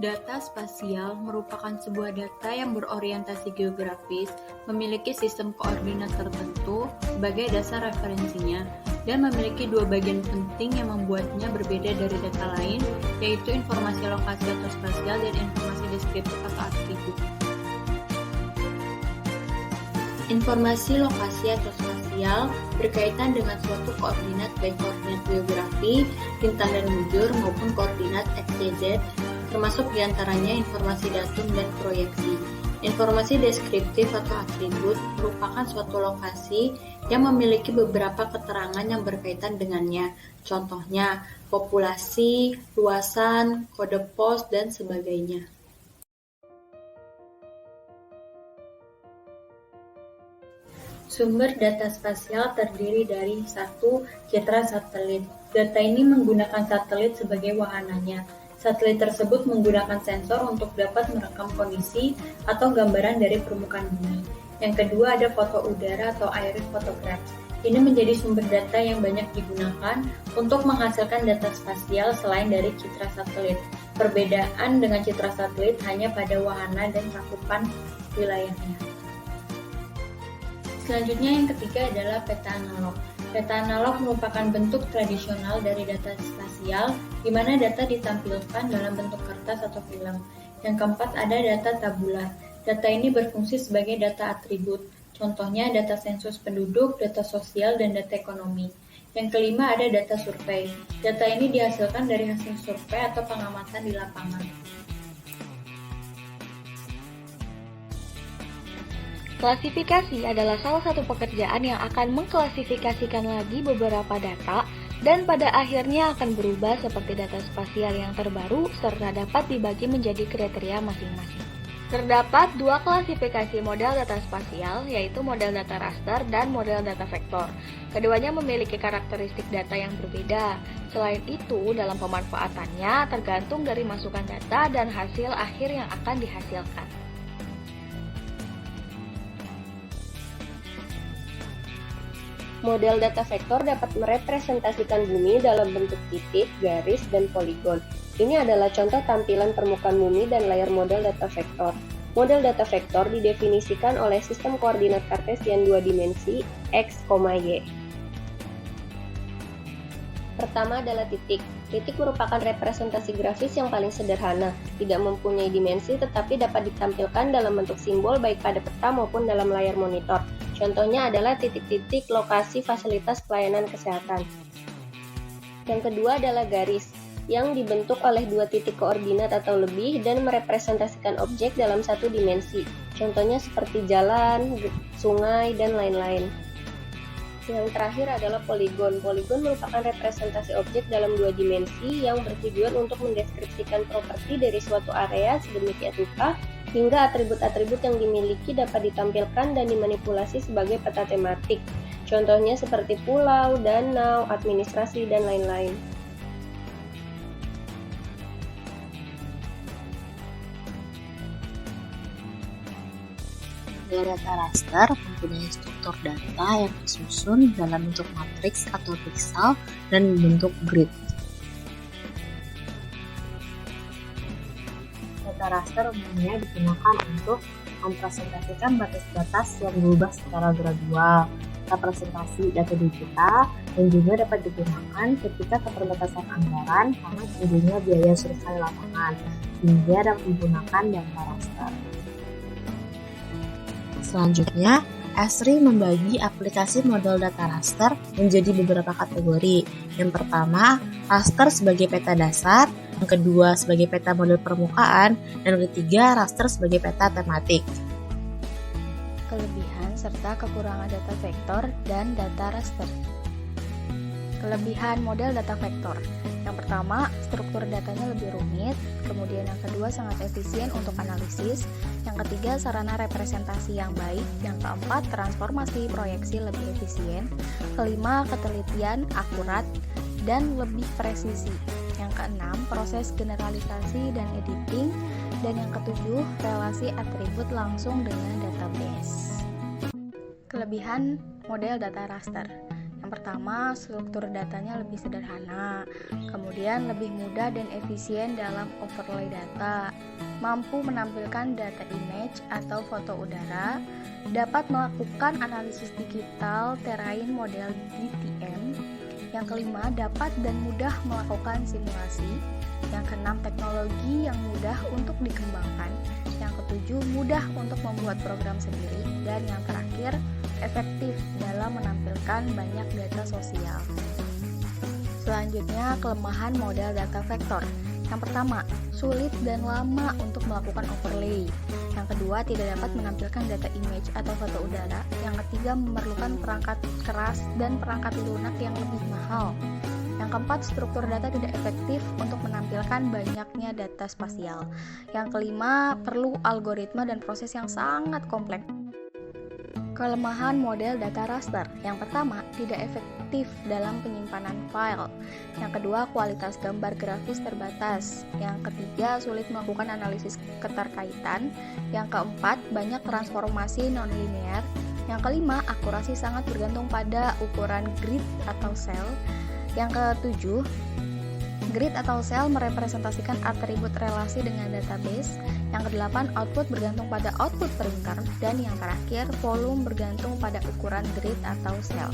Data spasial merupakan sebuah data yang berorientasi geografis, memiliki sistem koordinat tertentu sebagai dasar referensinya, dan memiliki dua bagian penting yang membuatnya berbeda dari data lain, yaitu informasi lokasi atau spasial dan informasi deskriptif atau atribut. Informasi lokasi atau spasial berkaitan dengan suatu koordinat, baik koordinat geografi, bintang dan bujur, maupun koordinat XYZ, termasuk diantaranya informasi datum dan proyeksi. Informasi deskriptif atau atribut merupakan suatu lokasi yang memiliki beberapa keterangan yang berkaitan dengannya, contohnya populasi, luasan, kode pos, dan sebagainya. Sumber data spasial terdiri dari 1. Citra satelit. Data ini menggunakan satelit sebagai wahananya. Satelit tersebut menggunakan sensor untuk dapat merekam kondisi atau gambaran dari permukaan bumi. Yang kedua ada foto udara atau aerial photographs. Ini menjadi sumber data yang banyak digunakan untuk menghasilkan data spasial selain dari citra satelit. Perbedaan dengan citra satelit hanya pada wahana dan cakupan wilayahnya. Selanjutnya yang ketiga adalah peta analog. Peta analog merupakan bentuk tradisional dari data spasial, di mana data ditampilkan dalam bentuk kertas atau film. Yang keempat ada data tabular. Data ini berfungsi sebagai data atribut, contohnya data sensus penduduk, data sosial, dan data ekonomi. Yang kelima ada data survei. Data ini dihasilkan dari hasil survei atau pengamatan di lapangan. Klasifikasi adalah salah satu pekerjaan yang akan mengklasifikasikan lagi beberapa data dan pada akhirnya akan berubah seperti data spasial yang terbaru serta dapat dibagi menjadi kriteria masing-masing. Terdapat dua klasifikasi model data spasial, yaitu model data raster dan model data vektor. Keduanya memiliki karakteristik data yang berbeda. Selain itu, dalam pemanfaatannya tergantung dari masukan data dan hasil akhir yang akan dihasilkan. Model data vektor dapat merepresentasikan bumi dalam bentuk titik, garis, dan poligon. Ini adalah contoh tampilan permukaan bumi dan layar model data vektor. Model data vektor didefinisikan oleh sistem koordinat kartesian dua dimensi x, y. Pertama adalah titik. Titik merupakan representasi grafis yang paling sederhana, tidak mempunyai dimensi tetapi dapat ditampilkan dalam bentuk simbol baik pada peta maupun dalam layar monitor. Contohnya adalah titik-titik lokasi fasilitas pelayanan kesehatan. Yang kedua adalah garis, yang dibentuk oleh dua titik koordinat atau lebih dan merepresentasikan objek dalam satu dimensi. Contohnya seperti jalan, sungai, dan lain-lain. Yang terakhir adalah poligon. Poligon merupakan representasi objek dalam dua dimensi yang bertujuan untuk mendeskripsikan properti dari suatu area sedemikian rupa hingga atribut-atribut yang dimiliki dapat ditampilkan dan dimanipulasi sebagai peta tematik. Contohnya seperti pulau, danau, administrasi, dan lain-lain. Model data raster mempunyai struktur data yang disusun dalam bentuk matriks atau piksel dan bentuk grid. Data raster umumnya digunakan untuk mempresentasikan batas-batas yang berubah secara gradual, representasi data digital, dan juga dapat digunakan ketika keterbatasan anggaran karena tingginya biaya survei lapangan, sehingga dapat menggunakan data raster. Selanjutnya, Esri membagi aplikasi model data raster menjadi beberapa kategori. Yang pertama, raster sebagai peta dasar, yang kedua sebagai peta model permukaan, dan yang ketiga raster sebagai peta tematik. Kelebihan serta kekurangan data vektor dan data raster. Kelebihan model data vektor. Yang pertama, struktur datanya lebih rumit, kemudian yang kedua sangat efisien untuk analisis, yang ketiga sarana representasi yang baik, yang keempat transformasi proyeksi lebih efisien, kelima ketelitian akurat dan lebih presisi, yang keenam proses generalisasi dan editing, dan yang ketujuh relasi atribut langsung dengan database. Kelebihan model data raster. Yang Yang pertama, struktur datanya lebih sederhana, kemudian lebih mudah dan efisien dalam overlay data, mampu menampilkan data image atau foto udara, dapat melakukan analisis digital terrain model DTM. Yang kelima, dapat dan mudah melakukan simulasi. Yang keenam, teknologi yang mudah untuk dikembangkan. Yang ketujuh, mudah untuk membuat program sendiri. Dan yang terakhir, efektif dalam menampilkan banyak data sosial. Selanjutnya, kelemahan model data vektor. Yang pertama, sulit dan lama untuk melakukan overlay. Yang kedua, tidak dapat menampilkan data image atau foto udara. Yang ketiga, memerlukan perangkat keras dan perangkat lunak yang lebih mahal. Yang keempat, struktur data tidak efektif untuk menampilkan banyaknya data spasial. Yang kelima, perlu algoritma dan proses yang sangat kompleks. Kelemahan model data raster. Yang pertama, tidak efektif dalam penyimpanan file. Yang kedua, kualitas gambar grafis terbatas. Yang ketiga, sulit melakukan analisis keterkaitan. Yang keempat, banyak transformasi non-linear. Yang kelima, akurasi sangat bergantung pada ukuran grid atau sel. Yang ketujuh, grid atau sel merepresentasikan atribut relasi dengan database. Yang kedelapan, output bergantung pada output printer. Dan yang terakhir, volume bergantung pada ukuran grid atau sel.